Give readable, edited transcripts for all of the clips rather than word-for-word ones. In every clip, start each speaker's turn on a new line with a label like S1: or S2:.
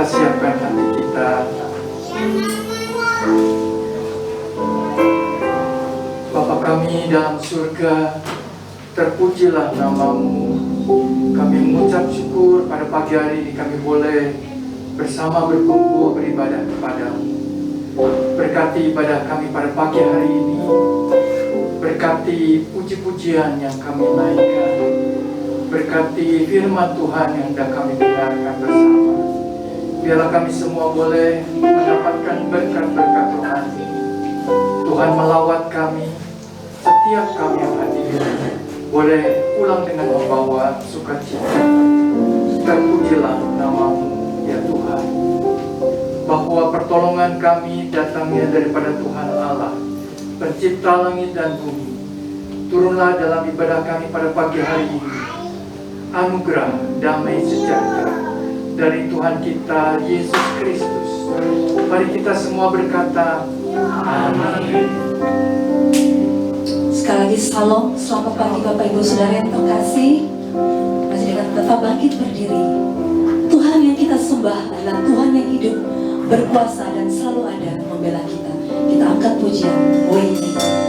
S1: kita siapkan hati kita. Bapa kami dalam surga, terpujilah nama-Mu. Kami mengucap syukur pada pagi hari ini kami boleh bersama berkumpul beribadah kepada-Mu. Berkati ibadah kami pada pagi hari ini. Berkati puji-pujian yang kami naikkan. Berkati firman Tuhan yang hendak kami dengarkan bersama. Biarlah kami semua boleh mendapatkan berkat-berkat rohani. Tuhan melawat kami. Setiap kami yang hadir boleh pulang dengan membawa sukacita. Terpujilah nama-Mu ya Tuhan, bahwa pertolongan kami datangnya daripada Tuhan Allah, pencipta langit dan bumi. Turunlah dalam ibadah kami pada pagi hari ini anugerah damai sejahtera dari Tuhan kita Yesus Kristus. Mari kita semua berkata amin.
S2: Sekali lagi salam, selamat pagi Bapak Ibu Saudara yang terkasih. Masih dengan tetap bangkit berdiri. Tuhan yang kita sembah adalah Tuhan yang hidup, berkuasa dan selalu ada membela kita. Kita angkat pujian, Waymaker.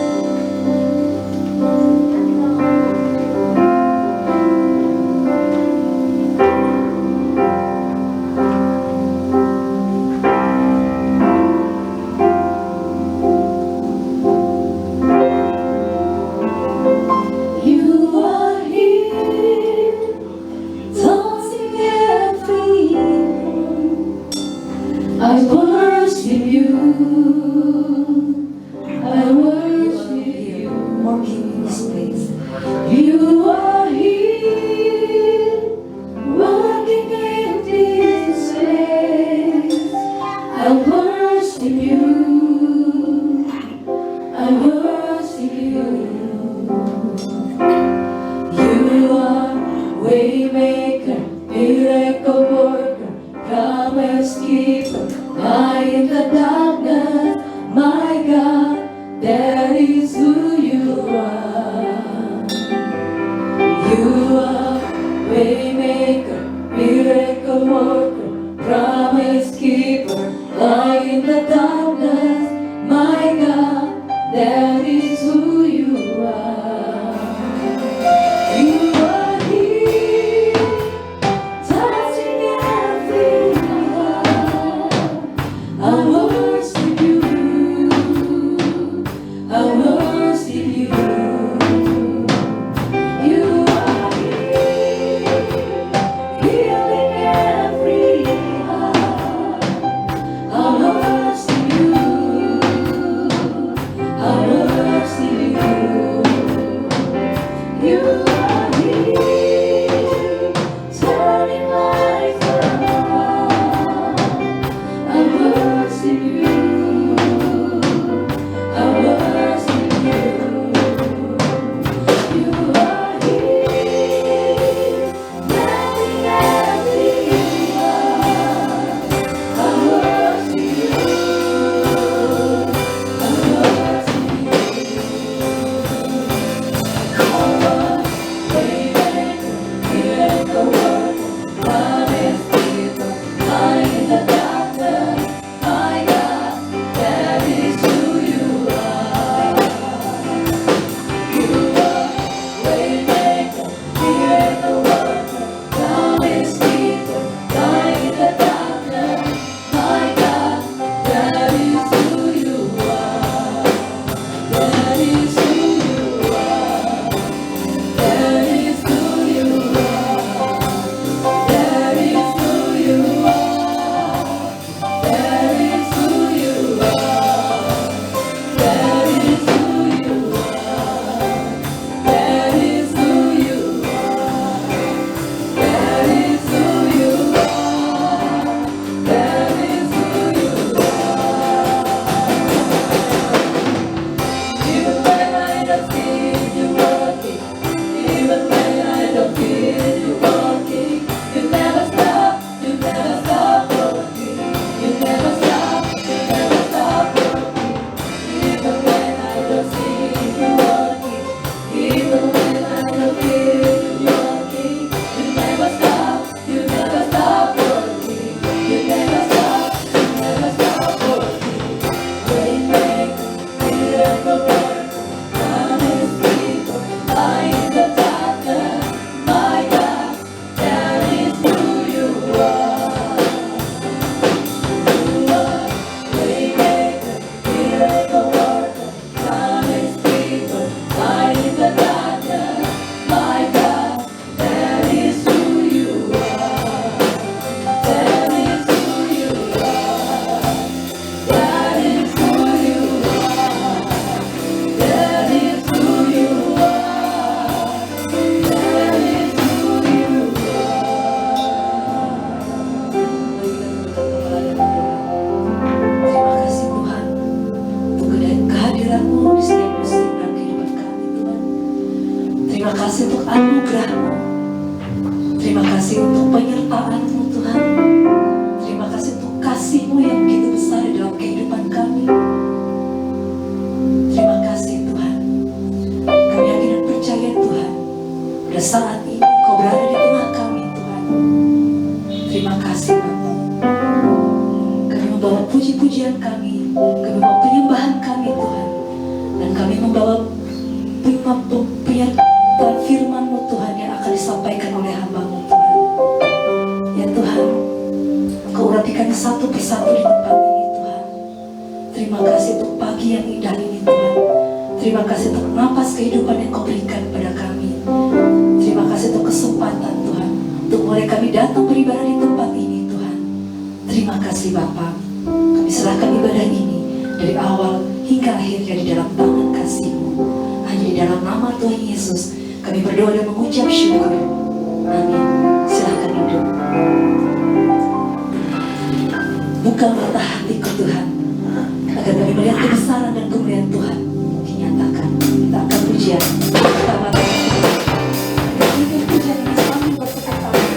S3: Waymaker, miracle worker, promise keeper.
S2: Tuhan. Kami membawa puji-pujian kami membawa penyembahan kami Tuhan. Dan kami membawa penyataan firman-Mu Tuhan yang akan disampaikan oleh hamba-Mu Tuhan. Ya Tuhan, Kau urapi kami satu persatu di tempat ini Tuhan. Terima kasih untuk pagi yang indah ini Tuhan. Terima kasih untuk napas kehidupan yang Kau berikan pada kami. Terima kasih untuk kesempatan Tuhan, untuk mulai kami datang beribadah di tempat ini Tuhan. Terima kasih Bapa. Kami serahkan ibadah ini dari awal hingga akhirnya di dalam tangan kasih-Mu. Hanya di dalam nama Tuhan Yesus kami berdoa dan mengucap syukur. Amin. Silahkan hidup. Buka mata hatiku Tuhan, agar kami melihat kebesaran dan kemuliaan Tuhan dinyatakan. Kita akan pujian. Buka mata hatiku. Agar pujian ini sambil bersekat tangan.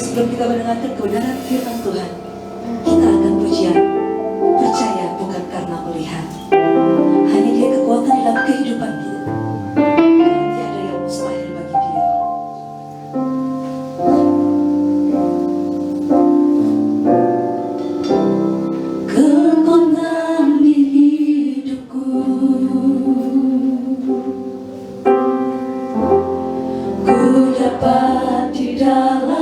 S2: Sebelum kita mendengarkan kebenaran firman Tuhan, kita akan pujian, percaya bukan karena melihat. Hanya Dia kekuatan dalam kehidupan kita. Tiada yang mustahil bagi Dia. Kekuatan di hidupku, ku dapat di dalam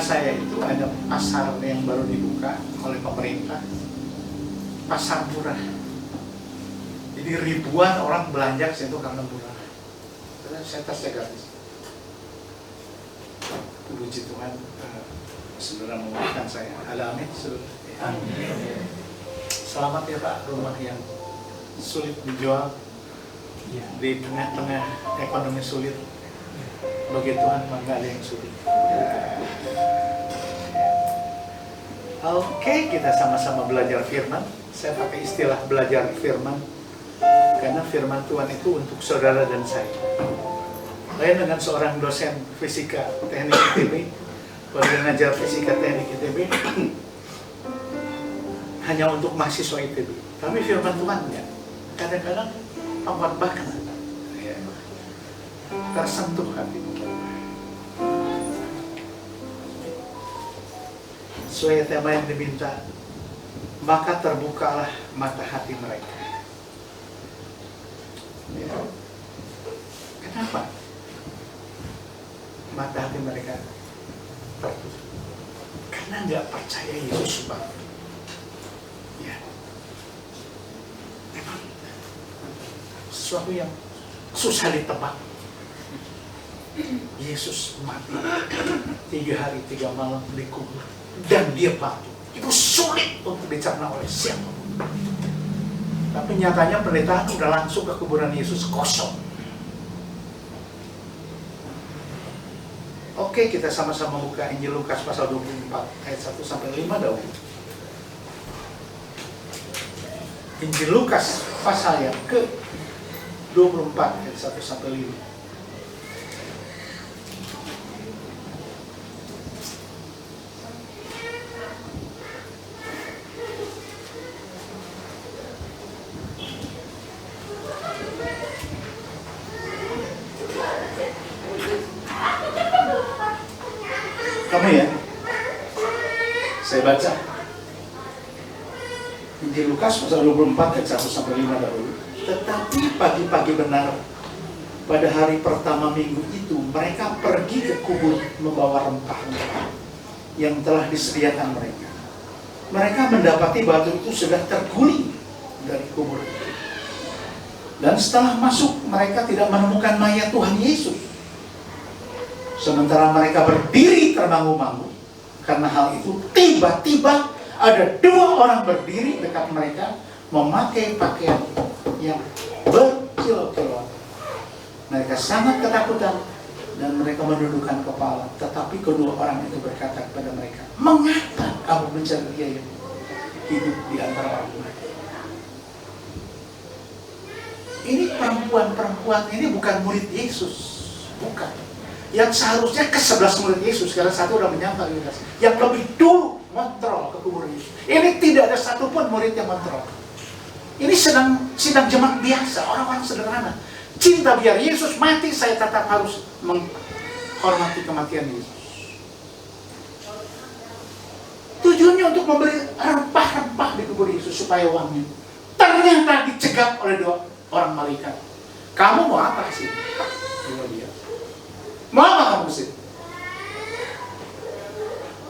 S3: saya itu ada pasar yang baru dibuka oleh pemerintah, pasar murah. Jadi ribuan orang belanja ke situ karena murah. Karena saya tasnya gratis. Puji Tuhan, saudara memulihkan saya. Amin, saudara. Amin. Selamat ya Pak, rumah yang sulit dijual di tengah-tengah ekonomi sulit. Bagi Tuhan maka ada yang sulit. Oke, kita sama-sama belajar firman. Saya pakai istilah belajar firman karena firman Tuhan itu untuk saudara dan saya. Lain dengan seorang dosen fisika teknik ITB, kalau dia ngajar fisika teknik ITB hanya untuk mahasiswa ITB. Tapi firman Tuhan ya, kadang-kadang mengkhotbahkan, tersentuh hati. Sesuai tema yang diminta, maka terbukalah mata hati mereka. Ya. Kenapa? Mata hati mereka tertutup. Karena nggak percaya Yesus, Pak. Ya. Memang sesuatu yang susah ditebak. Yesus mati 3 hari 3 malam dikubur dan dia batu. Itu sulit untuk dicerna oleh siapapun. Tapi nyatanya penderitaan udah langsung ke kuburan Yesus kosong. Oke, kita sama-sama buka Injil Lukas pasal 24 ayat 1 sampai 5 dahulu. Injil Lukas pasal yang ke 24 ayat 1 sampai 5. Kamu ya, saya baca Injil Lukas pasal 24 ayat 1 sampai 5 dahulu. Tetapi pagi-pagi benar pada hari pertama minggu itu mereka pergi ke kubur membawa rempah-rempah yang telah disediakan mereka. Mereka mendapati batu itu sudah terguling dari kubur itu. Dan setelah masuk mereka tidak menemukan mayat Tuhan Yesus. Sementara mereka berdiri termangu-mangu karena hal itu, tiba-tiba ada 2 orang berdiri dekat mereka memakai pakaian yang berkilau-kilau. Mereka sangat ketakutan dan mereka menundukkan kepala. Tetapi kedua orang itu berkata kepada mereka, "Mengapa kamu mencari dia yang hidup di antara orang mati?" Ini perempuan ini bukan murid Yesus, bukan. Yang seharusnya ke-11 murid Yesus, karena 1 udah menyangkal Yudas, yang lebih dulu mentrol ke kubur Yesus. Ini tidak ada satupun murid yang mentrol. Ini sidang jemaat biasa, orang-orang sederhana. Cinta biar Yesus mati, saya tetap harus menghormati kematian Yesus. Tujuannya untuk memberi rempah-rempah di kubur Yesus supaya wangi. Ternyata dicegat oleh 2 orang malaikat. Kamu mau apa sih? Dia. Mau apa kamu sih?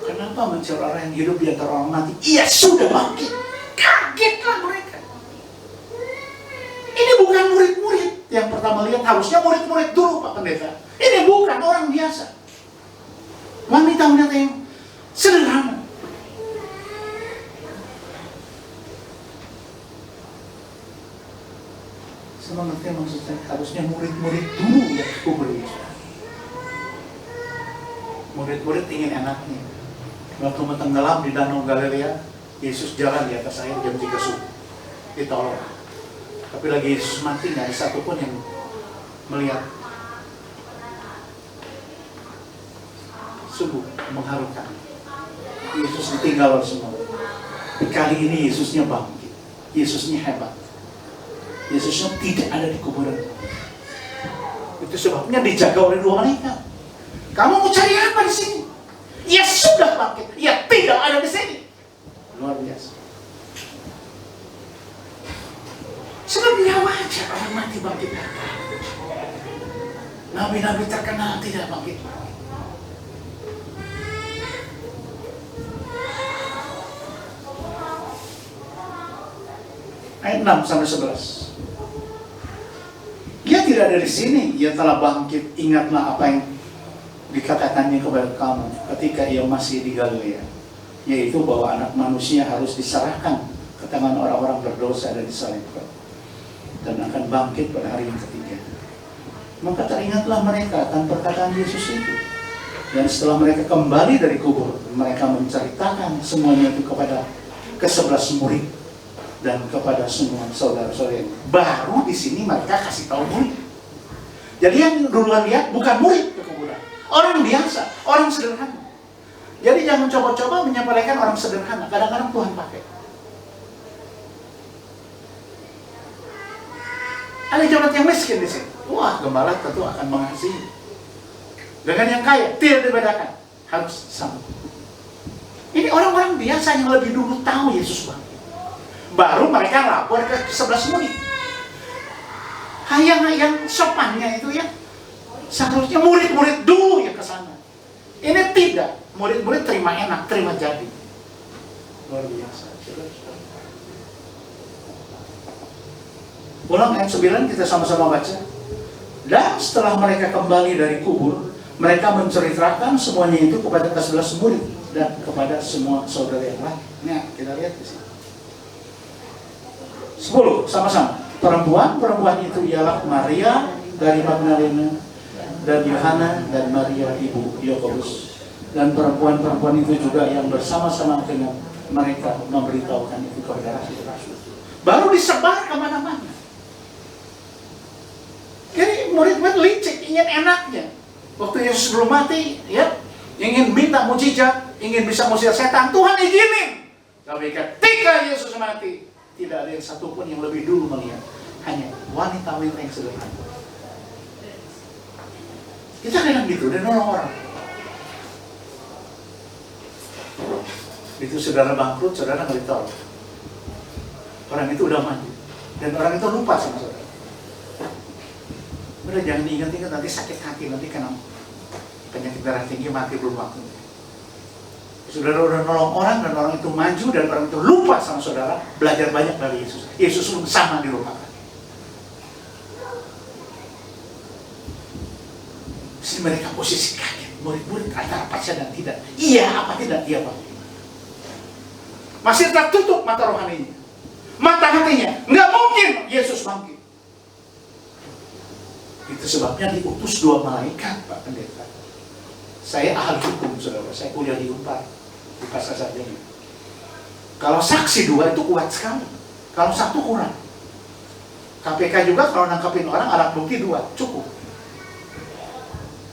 S3: Kenapa mencari orang yang hidup di antara orang mati? Ia sudah bangkit. Kagetlah mereka. Ini bukan murid-murid yang pertama lihat, harusnya murid-murid dulu Pak Pendeta. Ini bukan orang biasa. Wanita-wanita yang sederhana. Sama ngerti maksudnya, harusnya murid-murid dulu yang kubur Yesus. Murid-murid ingin enaknya. Waktu tenggelam di Danau Galilea, Yesus jalan di atas air jam 3 subuh. Ditolong. Tapi lagi Yesus mati, nggak ada satupun yang melihat. Sungguh mengharukan. Yesus ditinggal oleh semua. Kali ini Yesusnya bangkit. Yesusnya hebat. Yesusnya tidak ada di kuburan. Itu sebabnya dijaga oleh 2 malaikat. Kamu mau cari apa di sini? Ia sudah bangkit. Ia tidak ada di sini. Luar biasa. Sebenarnya wajar orang mati bangkit. Nabi-nabi terkenal tidak bangkit. Ayat 6 sampai 11. Ia tidak dari sini, ia telah bangkit. Ingatlah apa yang dikatakannya kepada kamu ketika ia masih di Galilea, yaitu bahwa anak manusia harus diserahkan ke tangan orang-orang berdosa dan disalibkan, dan akan bangkit pada hari yang ketiga. Maka teringatlah mereka akan perkataan Yesus itu. Dan setelah mereka kembali dari kubur, mereka menceritakan semuanya itu kepada ke-11 murid dan kepada semua saudara-saudara. Baru di sini mereka kasih tahu murid. Jadi yang duluan lihat bukan murid ke kuburan, orang biasa, orang sederhana. Jadi jangan coba-coba menyampaikan orang sederhana. Kadang-kadang Tuhan pakai. Ada jemaat yang miskin di sini. Wah, gembala tentu akan mengasihi. Dengan yang kaya, tidak dibedakan. Harus sama. Ini orang-orang biasa yang lebih dulu tahu Yesus bangkit. Baru mereka lapor ke 11 murid. Yang sopannya itu ya, seharusnya murid-murid dulu yang ke sana. Ini tidak. Murid-murid terima enak, terima jadi. Luar biasa. Ulang ayat 9, kita sama-sama baca. Dan setelah mereka kembali dari kubur, mereka menceritakan semuanya itu kepada ke-11 murid dan kepada semua saudara yang lain. Nah, kita lihat di sini. 10, sama-sama. Perempuan itu ialah Maria dari Magdalena dan Yohana dan Maria ibu Yakobus. Dan perempuan-perempuan itu juga yang bersama-sama dengan mereka memberitahukan itu kepada rasul-rasul. Baru disebar kemana-mana. Jadi murid-murid licik, ingin enaknya. Waktu Yesus belum mati, ya, ingin minta mujizat, ingin bisa mengusir setan, Tuhan izinin. Tapi ketika Yesus mati, tidak ada yang satupun yang lebih dulu melihat, hanya wanita-wanita yang sederhana. Kita kadang gitu, dan orang-orang. Itu saudara bangkrut, saudara nggak ditolong. Orang itu udah mati, dan orang itu lupa sama saudara. Udah jangan diingat-ingat, nanti sakit hati, nanti kena penyakit darah tinggi, mati belum waktu. Saudara udah nolong orang dan orang itu maju dan orang itu lupa sama saudara, belajar banyak dari Yesus. Yesus pun sama dilupakan. Mesti mereka posisi kaget, murid-murid antara percaya dan tidak. Iya apa tidak, iya apa. Masih tertutup mata rohaninya, mata hatinya. Nggak mungkin Yesus bangkit. Itu sebabnya diutus 2 malaikat, Pak Pendeta. Saya ahli hukum, saudara. Saya kuliah di Unpar, di Pasar Sarjana. Kalau saksi 2 itu kuat sekali. Kalau 1 kurang. KPK juga kalau nangkapin orang, alat bukti 2 cukup.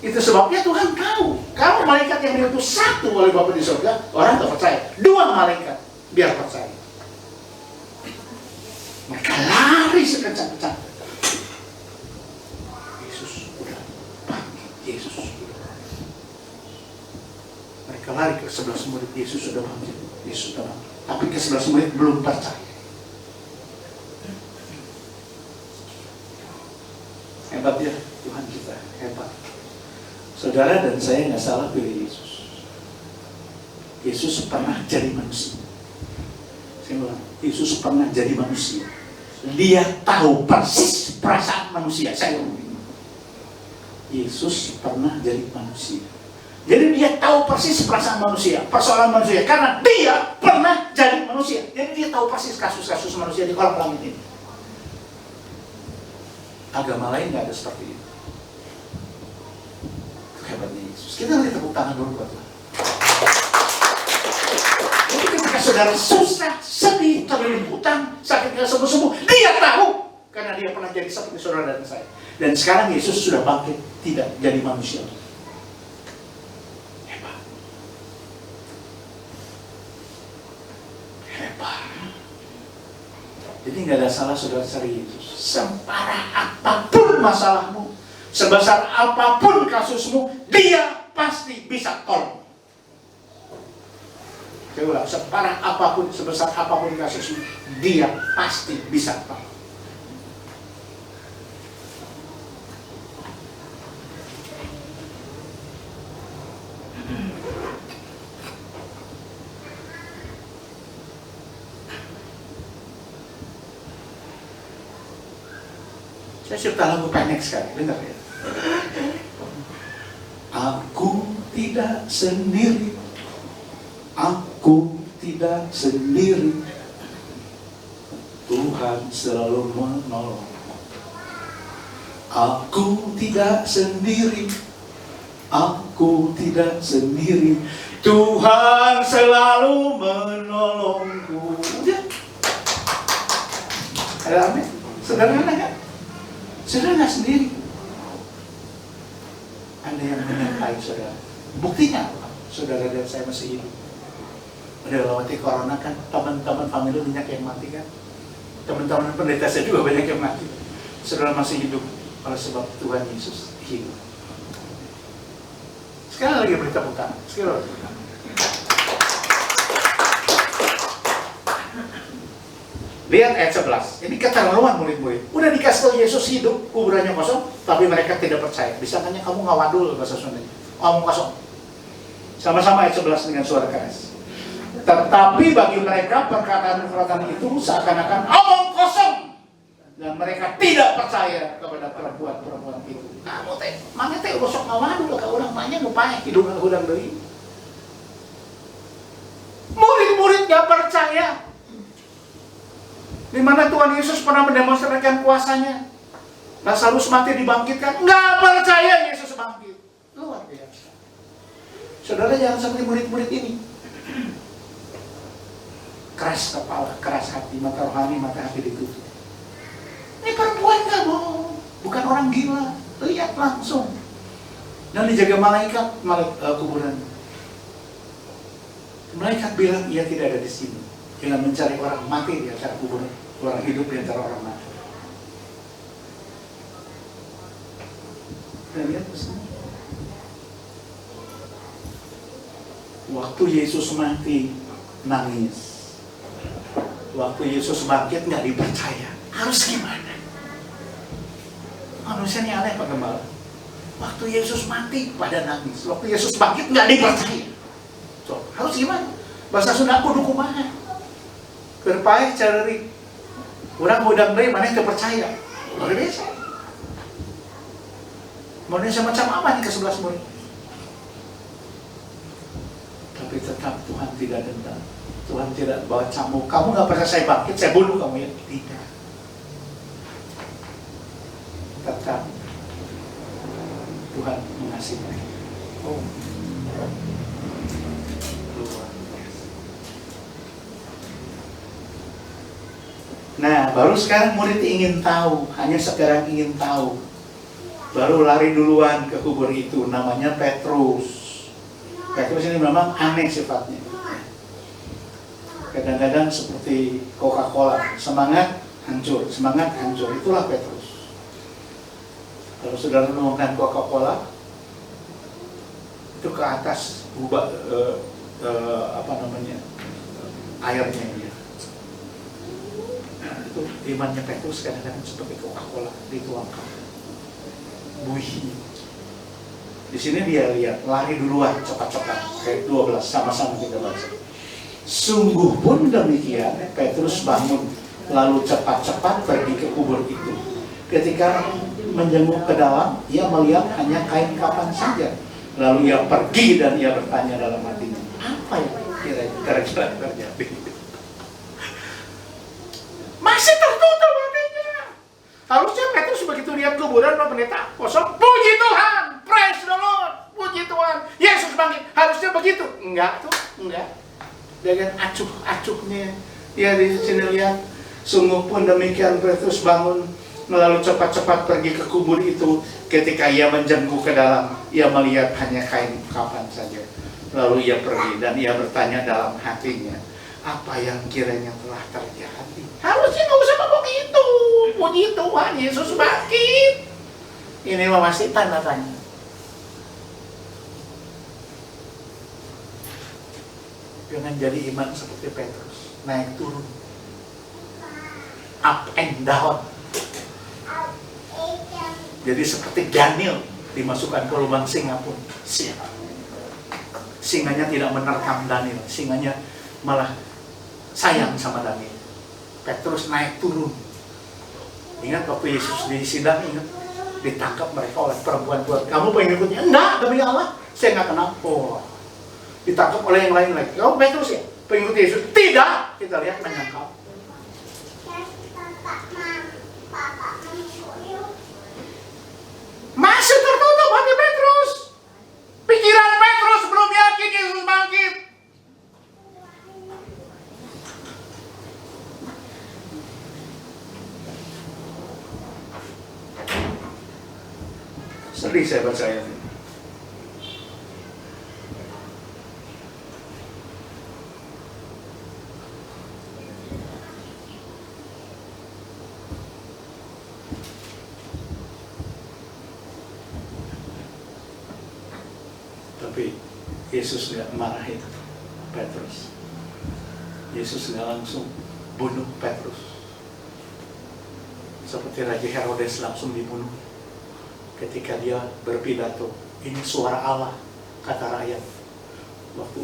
S3: Itu sebabnya Tuhan tahu. Kalau malaikat yang diutus 1 oleh Bapa di surga, orang tak percaya. 2 malaikat, biar percaya. Mereka lari sekencang-kencang. Yesus sudah. Mereka lari ke 11 murid, Yesus sudah bangkit. Yesus sudah bangkit. Tapi ke 11 murid belum percaya. Hebat ya Tuhan kita, hebat. Saudara dan saya nggak salah pilih Yesus. Yesus pernah jadi manusia. Saya bilang, Yesus pernah jadi manusia. Dia tahu persis perasaan manusia. Saya bilang, Yesus pernah jadi manusia. Jadi dia tahu persis perasaan manusia, persoalan manusia, karena dia pernah jadi manusia. Jadi dia tahu persis kasus-kasus manusia di kolam langit ini. Agama lain nggak ada seperti itu. Hebatnya Yesus. Kita beri tepuk tangan dulu buat Tuhan. Jadi ketika saudara susah, sedih, terlilit hutang, sakit nggak sembuh-sembuh, dia tahu. Karena dia pernah jadi seperti saudara dan saya. Dan sekarang Yesus sudah bangkit, tidak jadi manusia. Hebat. Hebat. Jadi nggak ada salah saudara cari Yesus. Separah apapun masalahmu, sebesar apapun kasusmu, dia pasti bisa tolong. Saya ulang, separah apapun, sebesar apapun kasusmu, dia pasti bisa tolong. Saya cipta lagu pendek sekali, dengar ya. Aku tidak sendiri, aku tidak sendiri, Tuhan selalu menolong. Aku tidak sendiri, aku tidak sendiri, Tuhan selalu menolongku. Udah. Ada amin? Sederhana kan? Sederhana sendiri. Anda yang menyertai saudara. Buktinya, saudara dan saya masih hidup. Udah lewati corona kan, teman-teman family banyak yang mati kan. Teman-teman pendeta saya juga banyak yang mati. Saudara masih hidup oleh sebab Tuhan Yesus hidup. Sekali lagi beri tepuk tangan. Sekali lagi. Lihat ayat 11. Ini keterlaluan murid-murid. Udah dikasih tahu Yesus hidup, kuburannya kosong, tapi mereka tidak percaya. Disangkanya kamu ngawadul bahasa Sundanya. Omong kosong. Sama-sama ayat 11 dengan suara keras. Tetapi bagi mereka perkataan-perkataan itu seakan-akan omong kosong. Dan mereka tidak percaya kepada perempuan-perempuan itu. Kamu teh, mana teh usok ngawadul ke orang banyak lupa hidung udang deui. Murid-murid gak percaya. Di mana Tuhan Yesus pernah mendemonstrasikan kuasanya. Lazarus mati dibangkitkan, nggak percaya Yesus bangkit. Luar biasa. Saudara jangan seperti murid-murid ini. Keras kepala, keras hati, mata rohani, mata hati ditutup. Ini perempuan nggak bohong, bukan orang gila. Lihat langsung. Dan dijaga malaikat kuburan. Malaikat bilang ia tidak ada di sini. Jangan mencari orang mati di antara kuburan, orang hidup di antara orang mati. Kita lihat pesan. Waktu Yesus mati, nangis. Waktu Yesus bangkit, nggak dipercaya. Harus gimana? Manusia ini aneh Pak Gembala. Waktu Yesus mati, pada nangis. Waktu Yesus bangkit, nggak dipercaya. So, harus gimana? Bahasa Sunda kudu kumaha. Berpaih cari orang udang deui mana yang percaya. Luar biasa. Manusia macam apa nih ke-11 murid? Tapi tetap Tuhan tidak dendam. Tuhan tidak bawa cambuk. Kamu nggak percaya saya bangkit, saya bunuh kamu ya? Tidak. Tetap Tuhan mengasihi mereka. Oh. Nah, baru sekarang murid ingin tahu, hanya sekarang ingin tahu. Baru lari duluan ke kubur itu, namanya Petrus. Petrus ini memang aneh sifatnya. Kadang-kadang seperti Coca-Cola, semangat hancur, itulah Petrus. Kalau saudara menemukan Coca-Cola, itu ke atas airnya ya. Itu imannya Petrus kadang-kadang seperti Coca-Cola dituangkan buih. Di sini dia lihat lari duluan cepat-cepat kayak 12 sama-sama kita baca. Sungguh pun demikian Petrus bangun lalu cepat-cepat pergi ke kubur itu. Ketika menjenguk ke dalam, ia melihat hanya kain kapan saja. Lalu ia pergi dan ia bertanya dalam hatinya, apa yang kira-kira terjadi? Masih tertutup hatinya. Harusnya Petrus begitu lihat kuburan pendeta kosong, puji Tuhan, praise the Lord, puji Tuhan, Yesus bangkit. Harusnya begitu. Enggak tuh, enggak. Dengan acuh-acuhnya, ya di sini lihat. Sungguh pun demikian Petrus bangun lalu cepat-cepat pergi ke kubur itu. Ketika ia menjenguk ke dalam, ia melihat hanya kain kapan saja. Lalu ia pergi dan ia bertanya dalam hatinya, apa yang kiranya telah terjadi? Harusnya nggak usah ngomong itu. Puji Tuhan, Yesus bangkit. Ini masih tanda tanya. Jangan jadi iman seperti Petrus, naik turun, up and down. Jadi seperti Daniel dimasukkan ke lubang singa pun siap. Singanya tidak menerkam Daniel, singanya malah sayang sama Daniel. Petrus naik turun. Ingat waktu Yesus di sidang, ingat ditangkap mereka oleh perempuan buat kamu pengikutnya? Enggak, demi Allah saya nggak kenal. Oh, ditangkap oleh yang lain lagi. Kamu Petrus ya, pengikut Yesus? Tidak, kita lihat menyangkal. Masih tertutup hati Petrus. Pikiran Petrus belum yakin Yesus bangkit. Sedih saya baca ayat ini. Tapi Yesus nggak marahin Petrus. Yesus nggak langsung bunuh Petrus. Seperti Raja Herodes langsung dibunuh ketika dia berpidato, ini suara Allah, kata rakyat. Waktu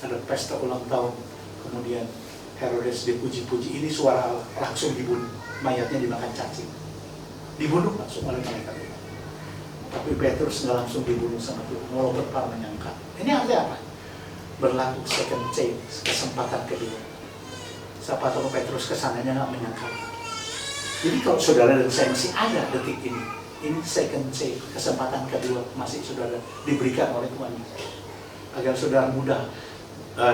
S3: ada pesta ulang tahun, kemudian Herodes dipuji-puji, ini suara Allah, langsung dibunuh. Mayatnya dimakan cacing. Dibunuh langsung oleh malaikat Tuhan. Tapi Petrus nggak langsung dibunuh sama Tuhan, walaupun para menyangka. Ini artinya apa? Berlaku second chance, kesempatan kedua. Siapa tahu Petrus kesananya nggak menyangka. Jadi kalau saudara dan saya masih ada detik ini second chance, kesempatan kedua masih saudara diberikan oleh Tuhan. Agar saudara mudah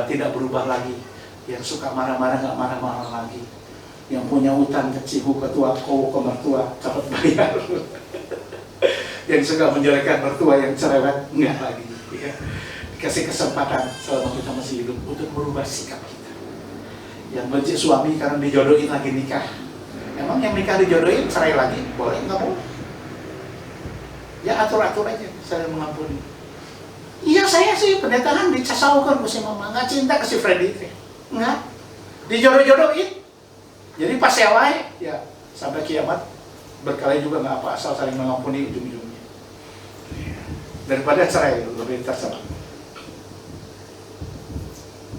S3: tidak berubah lagi. Yang suka marah-marah nggak marah-marah lagi. Yang punya utang ke cihu, ketua, kowo, ke mertua, cepat bayar. Yang suka menjelekkan mertua yang cerewet, enggak lagi. Ya. Dikasih kesempatan selama kita masih hidup untuk merubah sikap kita. Yang benci suami karena dijodohin lagi nikah. Emang yang nikah dijodohin cerai lagi? Boleh, nggak boleh. Ya atur-atur aja, saya mengampuni. Iya saya sih pendetaan dicasaukan ke si mama, nggak cinta ke si Freddy. Enggak, dijodoh-jodohin. Jadi pas sewai, ya sampai kiamat berkali juga nggak apa, asal saling mengampuni ujung-ujungnya. Daripada cerai lebih terserah.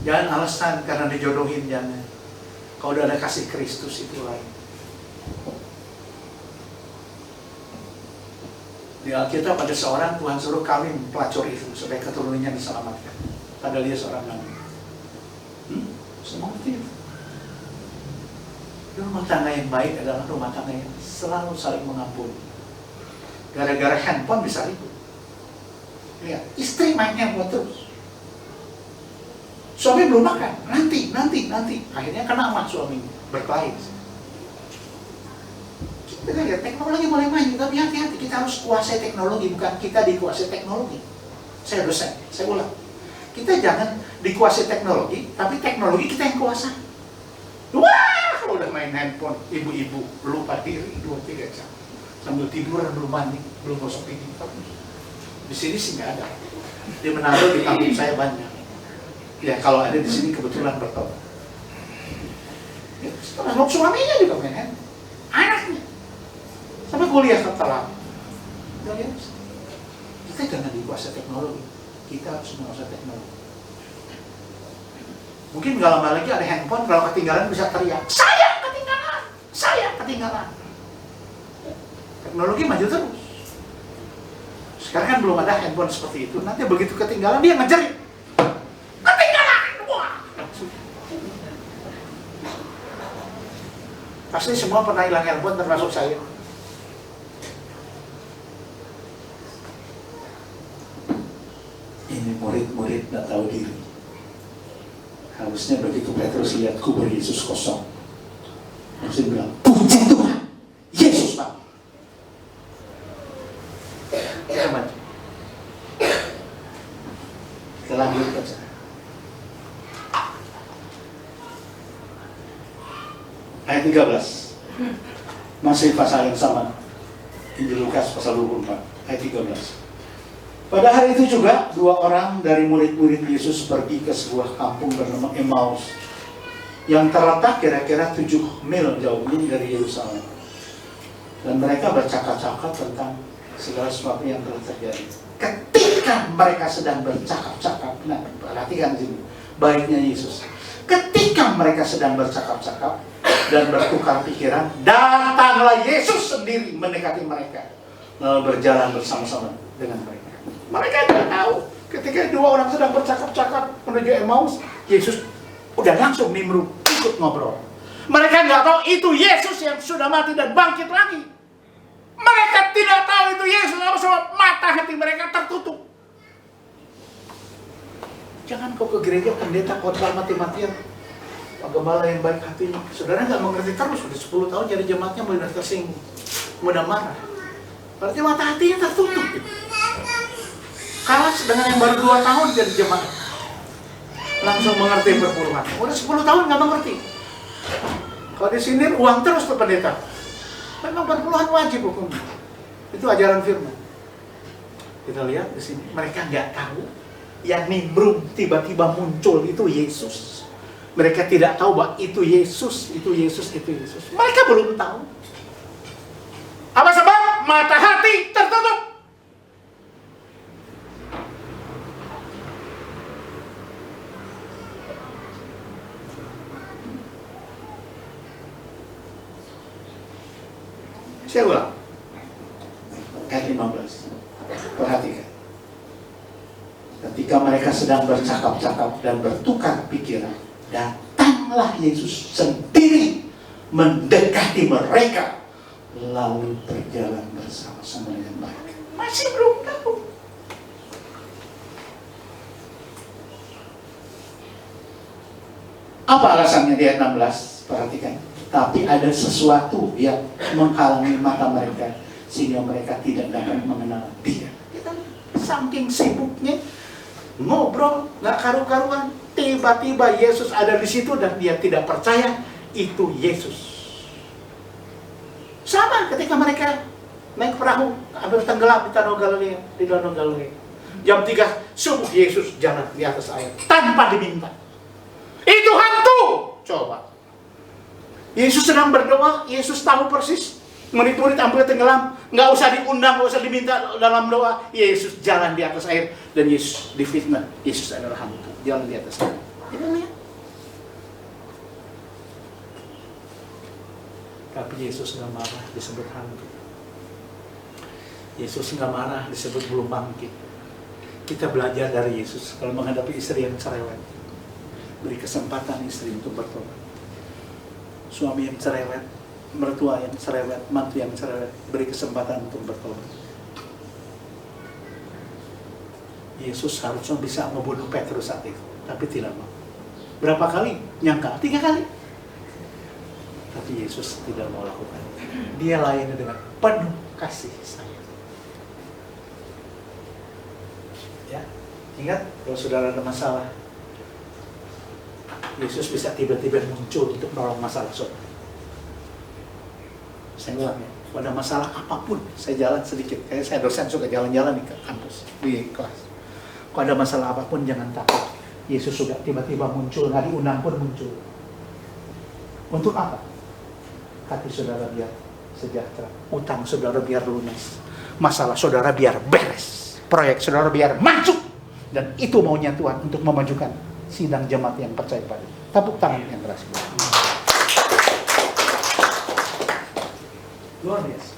S3: Jangan alasan karena dijodohin, jangan. Kalau udah ada kasih Kristus itu lain. Di Alkitab ada seorang Tuhan suruh kawin pelacur itu supaya keturunannya diselamatkan. Padahal dia seorang nabi. Seperti itu. Rumah tangga yang baik adalah rumah tangga yang selalu saling mengampuni. Gara-gara handphone bisa ribut. Lihat, istri main handphone terus. Suami belum makan, nanti. Akhirnya kena sama suami, berkelahi. Kita lihat teknologi boleh main, tapi hati-hati, kita harus kuasai teknologi, bukan kita dikuasai teknologi. Saya dosen, saya ulang. Kita jangan dikuasai teknologi, tapi teknologi kita yang kuasai. Wah, kalau udah main handphone, ibu-ibu lupa diri 2-3 jam. Sambil tiduran, belum mandi, belum gosok gigi. Di sini sih nggak ada. Di Manado, di kampung saya banyak. Ya kalau ada di sini kebetulan bertobat. Ya, setelah suaminya juga main handphone, anaknya sampai kuliah setelah. Kita jangan dikuasai teknologi, kita harus menguasai teknologi. Mungkin nggak lama lagi ada handphone, kalau ketinggalan bisa teriak, saya ketinggalan. Teknologi maju terus. Sekarang kan belum ada handphone seperti itu. Nanti begitu ketinggalan dia ngejerit, ketinggalan. Wah. Pasti semua pernah hilang handphone termasuk saya. Ini murid-murid tidak tahu diri. Harusnya begitu Petrus lihat kubur Yesus kosong, langsung bilang, puji Tuhan, Yesus Pak. Kita maju. Kita lanjut baca. Ayat 13. Masih pasal yang sama. Injil Lukas pasal 24, ayat 13. Pada hari itu juga 2 orang dari murid-murid Yesus pergi ke sebuah kampung bernama Emmaus yang terletak kira-kira 7 mil jauhnya dari Yerusalem. Dan mereka bercakap-cakap tentang segala sesuatu yang telah terjadi. Ketika mereka sedang bercakap-cakap, nah perhatikan di sini baiknya Yesus. Ketika mereka sedang bercakap-cakap, dan bertukar pikiran, datanglah Yesus sendiri mendekati mereka, lalu berjalan bersama-sama dengan mereka. Mereka tidak tahu ketika dua orang sedang bercakap-cakap menuju Emmaus, Yesus udah langsung nimbrung ikut ngobrol. Mereka nggak tahu itu Yesus yang sudah mati dan bangkit lagi. Mereka tidak tahu itu Yesus, sebab mata hati mereka tertutup. Jangan kau ke gereja pendeta khotbah mati-matian, Pak Gembala yang baik hatinya. Saudara nggak mengerti terus, sudah 10 tahun jadi jemaatnya mudah tersinggung, mudah marah. Berarti mata hatinya tertutup. Kalah dengan yang baru 2 tahun jadi jemaat, langsung mengerti perpuluhan. Udah 10 tahun nggak mengerti. Kalau di sini uang terus ke pendeta. Memang perpuluhan wajib hukumnya. Itu ajaran firman. Kita lihat di sini, mereka nggak tahu yang nimbrung tiba-tiba muncul itu Yesus. Mereka tidak tahu bahwa itu Yesus, itu Yesus, itu Yesus. Mereka belum tahu. Apa sebab? Mata hati tertutup. Saya ulang. Ayat 15. Perhatikan. Ketika mereka sedang bercakap-cakap dan bertukar pikiran, datanglah Yesus sendiri mendekati mereka, lalu berjalan bersama-sama dengan mereka. Masih belum tahu. Apa alasannya di ayat 16? Perhatikan. Tapi ada sesuatu yang menghalangi mata mereka sehingga mereka tidak dapat mengenal Dia. Kita saking sibuknya ngobrol nggak karu-karuan, tiba-tiba Yesus ada di situ dan dia tidak percaya itu Yesus. Sama ketika mereka naik perahu hampir tenggelam di Danau Galilea. Jam 3 subuh Yesus jalan di atas air tanpa diminta. Itu hantu. Coba. Yesus sedang berdoa, Yesus tahu persis. Murid-murid hampir tenggelam, nggak usah diundang, nggak usah diminta dalam doa. Yesus jalan di atas air dan Yesus difitnah. Yesus adalah hantu, jalan di atas air. Kita lihat. Tapi Yesus nggak marah disebut hantu. Yesus nggak marah disebut belum bangkit. Kita belajar dari Yesus kalau menghadapi istri yang cerewet, beri kesempatan istri untuk bertobat. Suami yang cerewet, mertua yang cerewet, mantu yang cerewet, beri kesempatan untuk bertobat. Yesus harusnya bisa membunuh Petrus saat itu, tapi tidak mau. Berapa kali? Nyangka 3 kali. Tapi Yesus tidak mau lakukan. Dia layani dengan penuh kasih sayang. Ya, ingat kalau saudara ada masalah, Yesus bisa tiba-tiba muncul untuk menolong masalah saudara. Saya ulang ya, pada masalah apapun, saya jalan sedikit. Saya dosen suka jalan-jalan di kampus, di kelas. Kalau ada masalah apapun jangan takut. Yesus sudah tiba-tiba muncul, nggak diundang pun muncul. Untuk apa? Hati saudara biar sejahtera, utang saudara biar lunas, masalah saudara biar beres, proyek saudara biar maju. Dan itu maunya Tuhan untuk memajukan sidang jemaat yang percaya pada. Tepuk tangan yang keras. Luar biasa.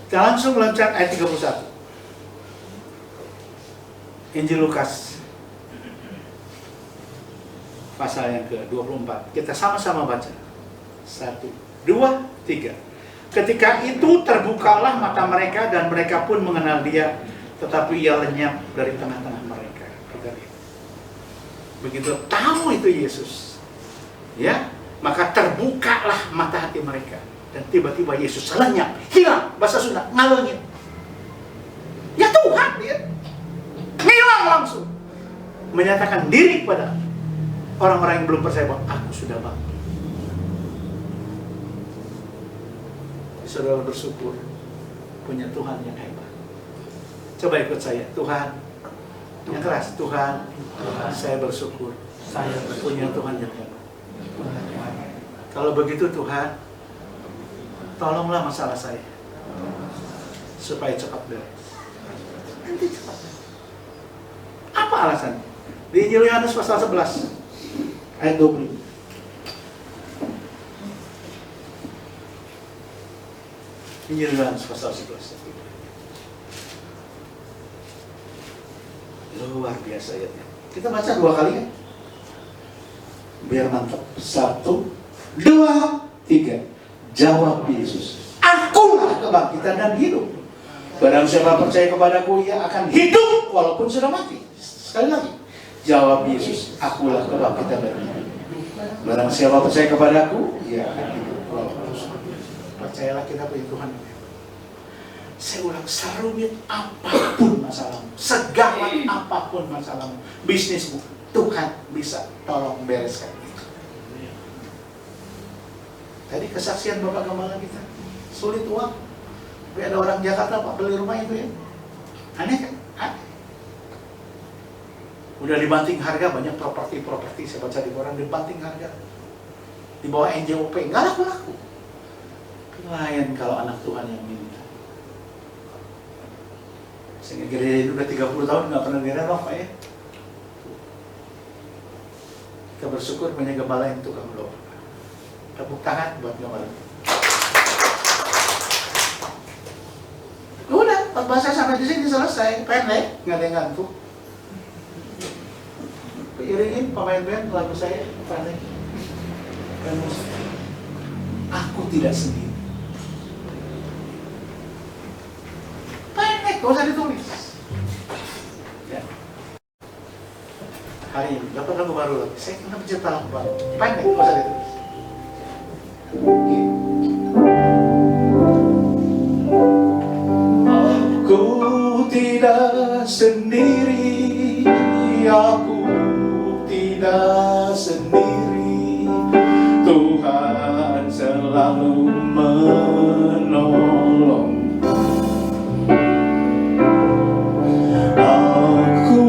S3: Kita langsung loncat ayat 31. Injil Lukas pasal yang ke-24. Kita sama-sama baca. 1, 2, 3. Ketika itu terbukalah mata mereka dan mereka pun mengenal Dia, tetapi Ia lenyap dari tengah-tengah mereka. Begitu tahu itu Yesus, ya, maka terbukalah mata hati mereka dan tiba-tiba Yesus lenyap, hilang, bahasa Sunda, ngalengin. Ya Tuhan, dia hilang langsung, menyatakan diri kepada orang-orang yang belum percaya bahwa aku sudah bangkit. Saudara bersyukur punya Tuhan yang hebat. Coba ikut saya, Tuhan yang keras, Tuhan, saya bersyukur saya punya Tuhan yang hebat. Kalau begitu Tuhan, tolonglah masalah saya supaya cepat beres. Nanti cepat. Apa alasannya? Di Injil Yohanes pasal 11 ayat 20. Injil Yohanes pasal 11. Luar biasa ya. Kita baca 2 kali ya. Biar mantap. 1, 2, 3. Jawab Yesus, akulah kebangkitan dan hidup. Barang siapa percaya kepadaku, ia akan hidup walaupun sudah mati. Sekali lagi. Jawab Yesus, akulah kebangkitan dan hidup. Barang siapa percaya kepadaku, ia akan hidup walaupun sudah mati. Percayalah kita punya Tuhan. Saya ulang, serumit apapun masalahmu, segala apapun masalahmu, bisnismu, Tuhan bisa tolong bereskan itu. Tadi kesaksian Bapak Gembala kita, sulit uang. Tapi ada orang Jakarta Pak beli rumah itu ya. Aneh kan? Aneh. Udah dibanting harga, banyak properti, saya baca di koran, dibanting harga. Di bawah NJOP, nggak laku-laku. Lain kalau anak Tuhan yang minta. Sehingga gereja itu udah 30 tahun nggak pernah direnov Pak ya. Kita bersyukur punya gembala yang tukang doa. Tepuk tangan buat gembala. Udah, bahasa sampai di sini selesai, pendek, nggak ada yang ngantuk. Iringin pemain band lagu saya pendek. Aku tidak sendiri. Pendek, gak usah ditulis. Ya. Hari ini dapat lagu baru lagi. Saya kena pencipta lagu baru. Pendek, gak usah ditulis. Aku tidak sendiri, aku tidak sendiri. Tuhan selalu menolong. Aku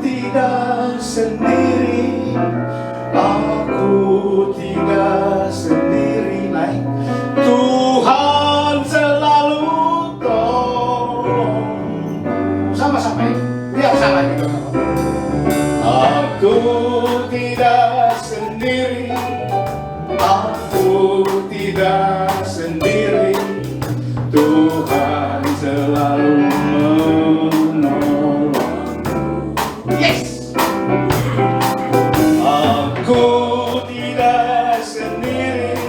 S3: tidak sendiri, aku tidak sendiri. Naik. Tuhan selalu tolong. Sama-sama ya. Biar sama gitu. Aku tidak sendiri, aku tidak sendiri. Tuhan selalu menolong. Yes. Aku tidak sendiri,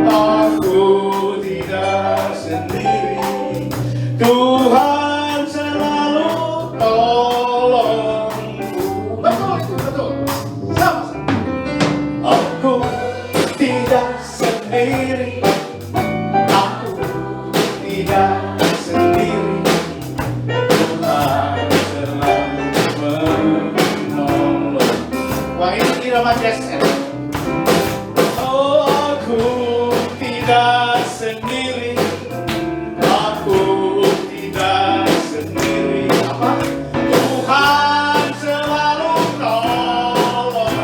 S3: aku tidak sendiri. Tuhan selalu tolongku. Betul. Sama-sama. Aku tidak sendiri, aku tidak sendiri. Tuhan selalu menolong. Wah, ini irama jazz ya. Oh, aku tidak sendiri, aku tidak sendiri. Apa? Tuhan selalu tolong.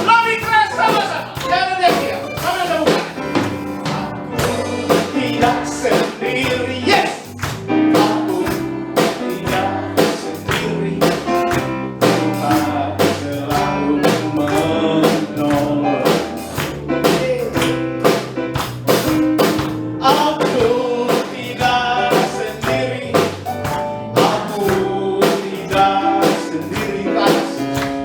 S3: Lebih keras sama-sama. Jangan diam. Sama ada bukan. Aku tidak sendiri. Yes. Aku tidak sendiri. Tuhan selalu menolong. Aku tidak sendiri, aku tidak sendiri.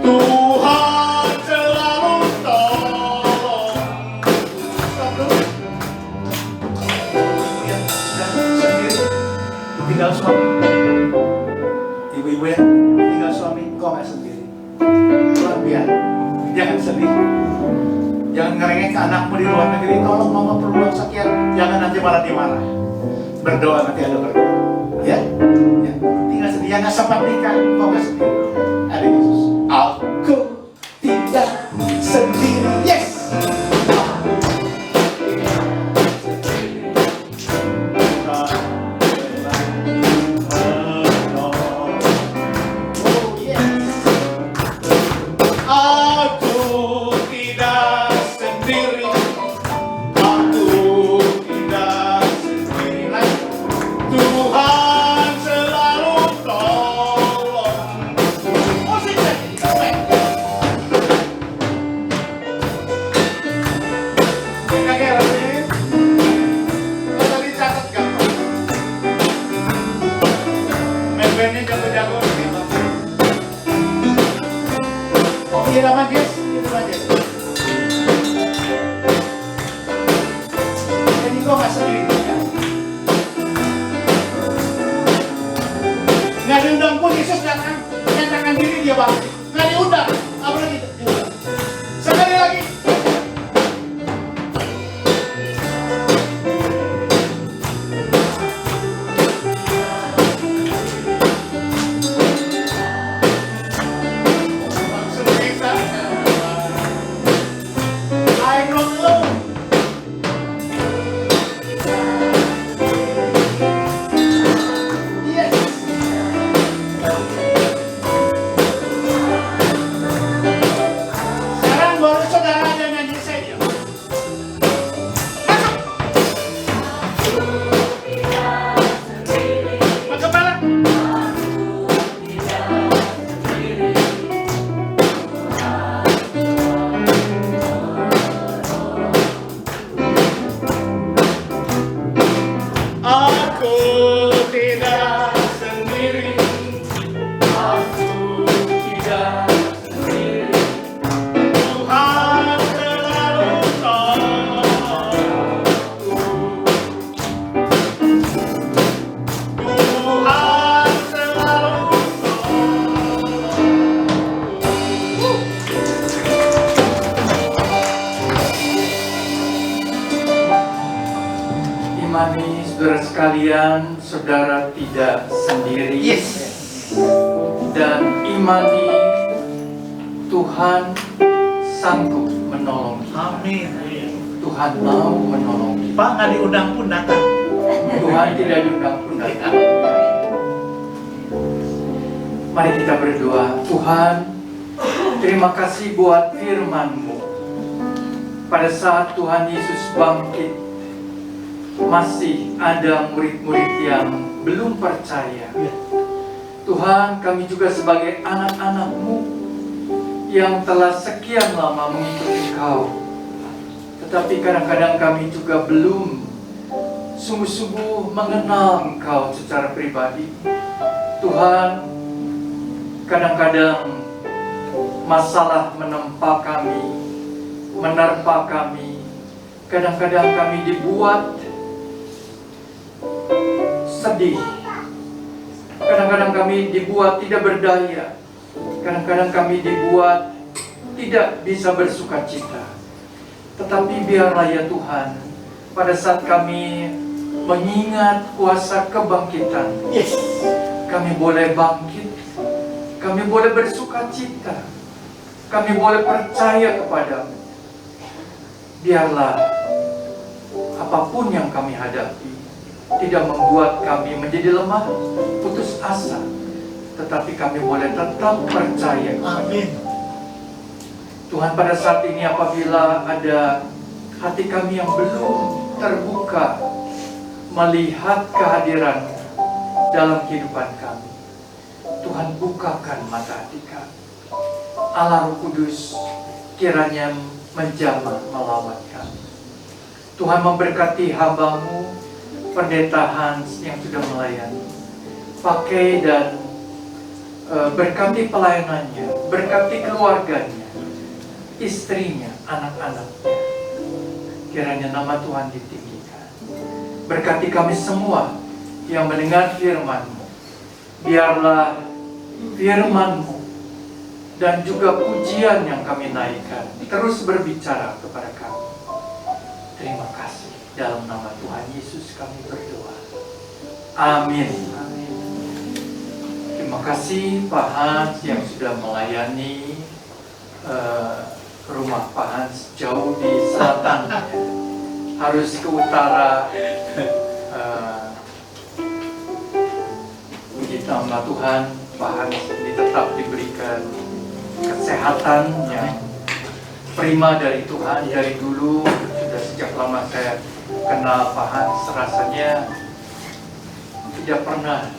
S3: Tuhan selalu tolong. Sendiri, tinggal suami. Ibu-ibu ya, tinggal suami, kok nggak sendiri. Luar biasa. Jangan sedih. Jangan ngerengek ke anakmu di luar negeri. Tolong mama perlu uang sekian. Jangan nanti malah dimarah. Berdoa nanti ada berdoa. Ya, tinggal sedih. Yang nggak sempat nikah, kok nggak sendiri. Ada Yesus. Aku tidak sendiri. Yes. Aku tidak sendiri, aku tidak sendiri. Tuhan selalu tolong. Musik lagi. Jess, itu aja. Jadi kok nggak sendiri ya? Nggak diundang pun Yesus nyatakan diri dia bangkit. Nggak diundang, apalagi diundang. Sekali lagi.
S1: Imani saudara sekalian, saudara tidak sendiri.
S3: Yes.
S1: Dan imani Tuhan sanggup menolong kita.
S3: Amin.
S1: Tuhan mau menolong kita.
S3: Pak nggak diundang pun datang.
S1: Tuhan tidak diundang pun datang. Mari kita berdoa. Tuhan, terima kasih buat firman-Mu. Pada saat Tuhan Yesus bangkit, masih ada murid-murid yang belum percaya. Tuhan, kami juga sebagai anak-anak-Mu yang telah sekian lama mengikuti Engkau, tetapi kadang-kadang kami juga belum sungguh-sungguh mengenal Engkau secara pribadi. Tuhan, kadang-kadang masalah menempa kami, menerpa kami. Kadang-kadang kami dibuat sedih. Kadang-kadang kami dibuat tidak berdaya. Kadang-kadang kami dibuat tidak bisa bersukacita. Tetapi biarlah ya Tuhan, pada saat kami mengingat kuasa kebangkitan, kami boleh bangkit, kami boleh bersukacita, kami boleh percaya kepadamu. Biarlah apapun yang kami hadapi tidak membuat kami menjadi lemah, putus asa, tetapi kami boleh tetap percaya.
S3: Amin.
S1: Tuhan, pada saat ini apabila ada hati kami yang belum terbuka melihat kehadiran dalam kehidupan kami, Tuhan bukakan mata hati kami. Allah Roh Kudus kiranya menjamah melawat kami. Tuhan memberkati hamba-Mu, Pendeta Hans yang sudah melayani. Pakai dan berkati pelayanannya, berkati keluarganya, istrinya, anak-anaknya. Kiranya nama Tuhan ditinggikan. Berkati kami semua yang mendengar firman-Mu. Biarlah firman-Mu dan juga pujian yang kami naikkan terus berbicara kepada kami. Terima kasih. Dalam nama Tuhan Yesus kami berdoa. Amin. Terima kasih Pak Hans yang sudah melayani rumah Pak Hans jauh di selatan, harus ke utara. Puji nama Tuhan, Pak Hans tetap diberikan kesehatan yang prima dari Tuhan. Dari dulu, sudah sejak lama saya kenal Pak Hans, rasanya tidak pernah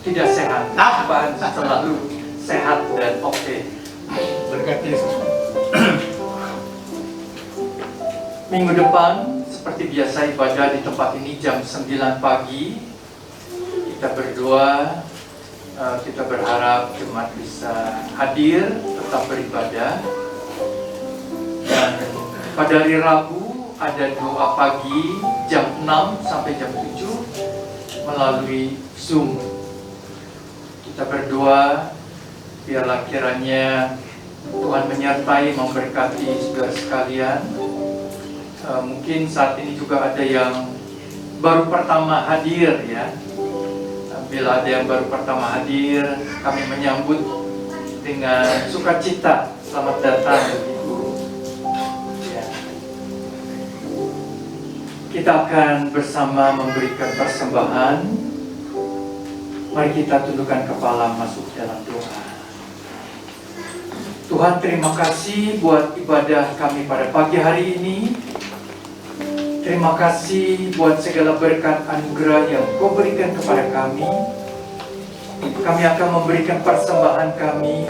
S1: tidak sehat. Pak Hans selalu sehat dan oke.
S3: Berkat Yesus.
S1: Minggu depan seperti biasa ibadah di tempat ini jam 9 pagi. Kita berdoa, kita berharap jemaat bisa hadir. tetap beribadah. Dan pada hari Rabu ada doa pagi jam 6 sampai jam 7 melalui Zoom. Kita berdoa biarlah kiranya Tuhan menyertai, memberkati saudara sekalian. Mungkin saat ini juga ada yang baru pertama hadir ya. Bila ada yang baru pertama hadir, kami menyambut dengan sukacita. Selamat datang Ibu. Ya. Kita akan bersama memberikan persembahan. Mari kita tundukkan kepala masuk dalam doa. Tuhan, terima kasih buat ibadah kami pada pagi hari ini. Terima kasih buat segala berkat anugerah yang Kau berikan kepada kami. Kami akan memberikan persembahan kami.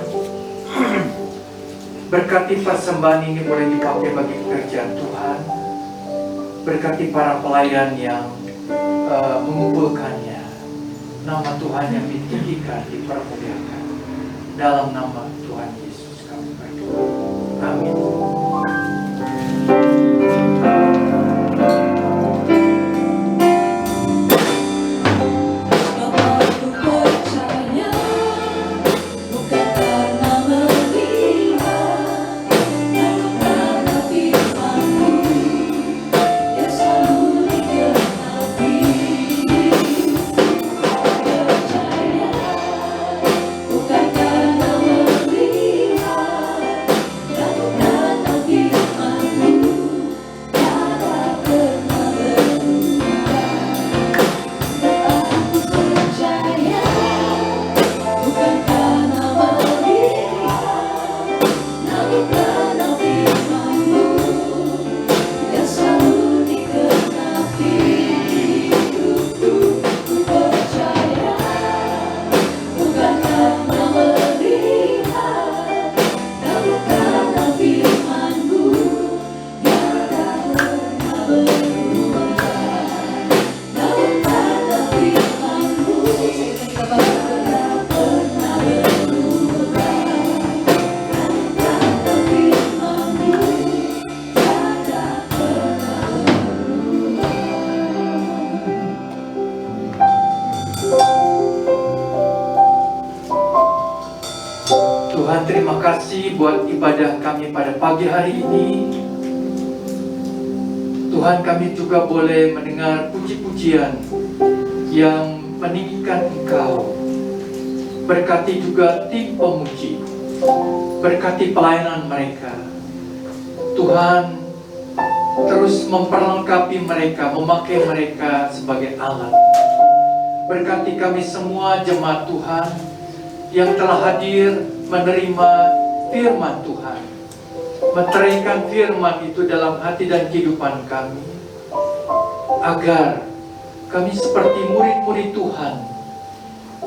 S1: Berkati persembahan ini boleh dipakai bagi pekerjaan Tuhan. Berkati para pelayan yang mengumpulkannya. Nama Tuhan yang ditinggikan, dipermuliakan. Dalam nama Tuhan Yesus kami berdoa. Amin. Tuhan, terima kasih buat ibadah kami pada pagi hari ini. Tuhan, kami juga boleh mendengar puji-pujian yang meninggikan Engkau. Berkati juga tim pemuji. Berkati pelayanan mereka. Tuhan, terus memperlengkapi mereka, memakai mereka sebagai alat. Berkati kami semua jemaat Tuhan yang telah hadir menerima firman Tuhan, meteraikan firman itu dalam hati dan kehidupan kami, agar kami seperti murid-murid Tuhan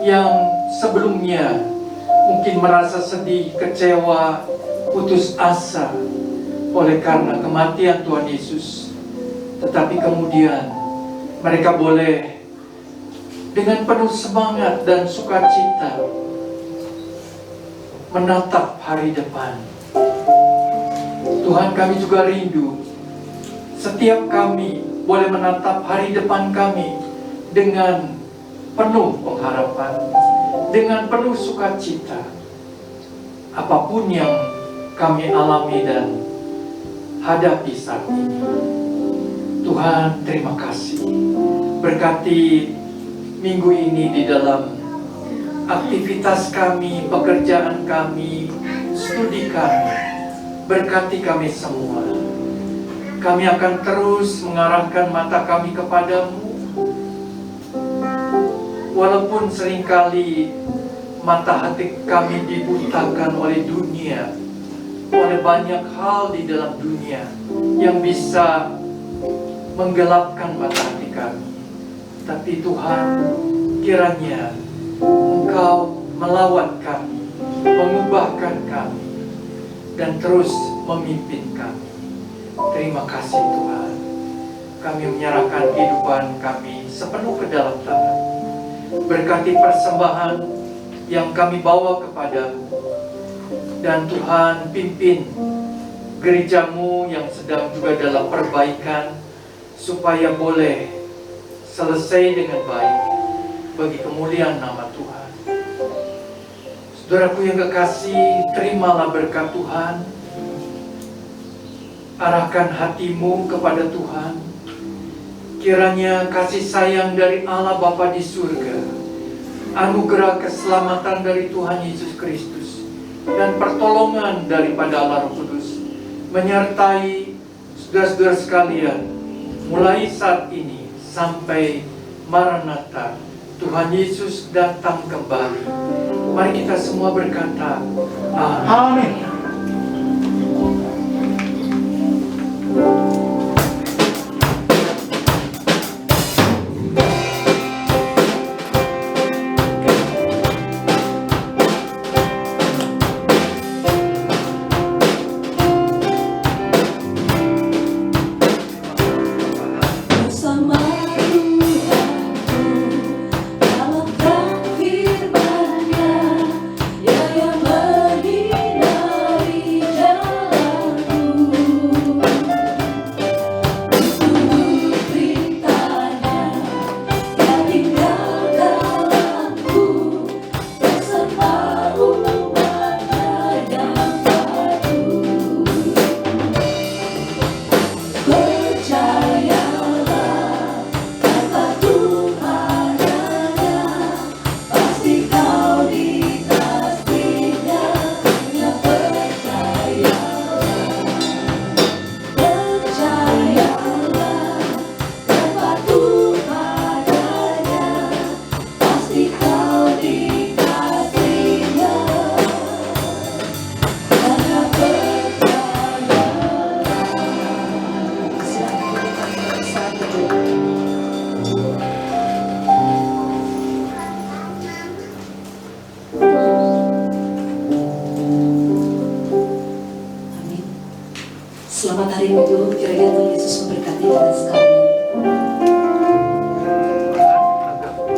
S1: yang sebelumnya mungkin merasa sedih, kecewa, putus asa oleh karena kematian Tuhan Yesus, tetapi kemudian mereka boleh dengan penuh semangat dan sukacita menatap hari depan. Tuhan, kami juga rindu setiap kami boleh menatap hari depan kami dengan penuh pengharapan, dengan penuh sukacita. Apapun yang kami alami dan hadapi saat ini, Tuhan, terima kasih. Berkati minggu ini di dalam aktivitas kami, pekerjaan kami, studi kami. Berkati kami semua. Kami akan terus mengarahkan mata kami kepadamu. Walaupun seringkali mata hati kami dibutakan oleh dunia, oleh banyak hal di dalam dunia yang bisa menggelapkan mata hati kami. Tapi Tuhan, kiranya Engkau melawat kami, mengubahkan kami, dan terus memimpin kami. Terima kasih Tuhan. Kami menyerahkan kehidupan kami sepenuh ke dalam tangan. Berkati persembahan yang kami bawa kepadamu, Dan Tuhan pimpin gerejamu yang sedang juga dalam perbaikan, supaya boleh selesai dengan baik bagi kemuliaan nama Tuhan. Saudaraku yang kekasih, terimalah berkat Tuhan. Arahkan hatimu kepada Tuhan. Kiranya kasih sayang dari Allah Bapa di surga, anugerah keselamatan dari Tuhan Yesus Kristus, dan pertolongan daripada Allah Roh Kudus menyertai saudara-saudara sekalian mulai saat ini sampai Maranatha, Tuhan Yesus datang kembali. Mari kita semua berkata, amin.
S3: Amin.
S2: Bersama Tuhanku dalam terang firman-Nya, Dia yang menyinari jalanku. Tutur perintah-Nya, Dia tinggal dalamku. Bersama umat-Nya yang patuh. Percayalah kata Tuhan adanya, pasti kau dikasihnya. Hanya percayalah, percayalah kata Tuhan adanya, pasti kau dikasihnya. Hanya percayalah. Silakan kita saat berdoa. Amin. Selamat hari Minggu, kiranya Tuhan Yesus memberkati kita sekalian.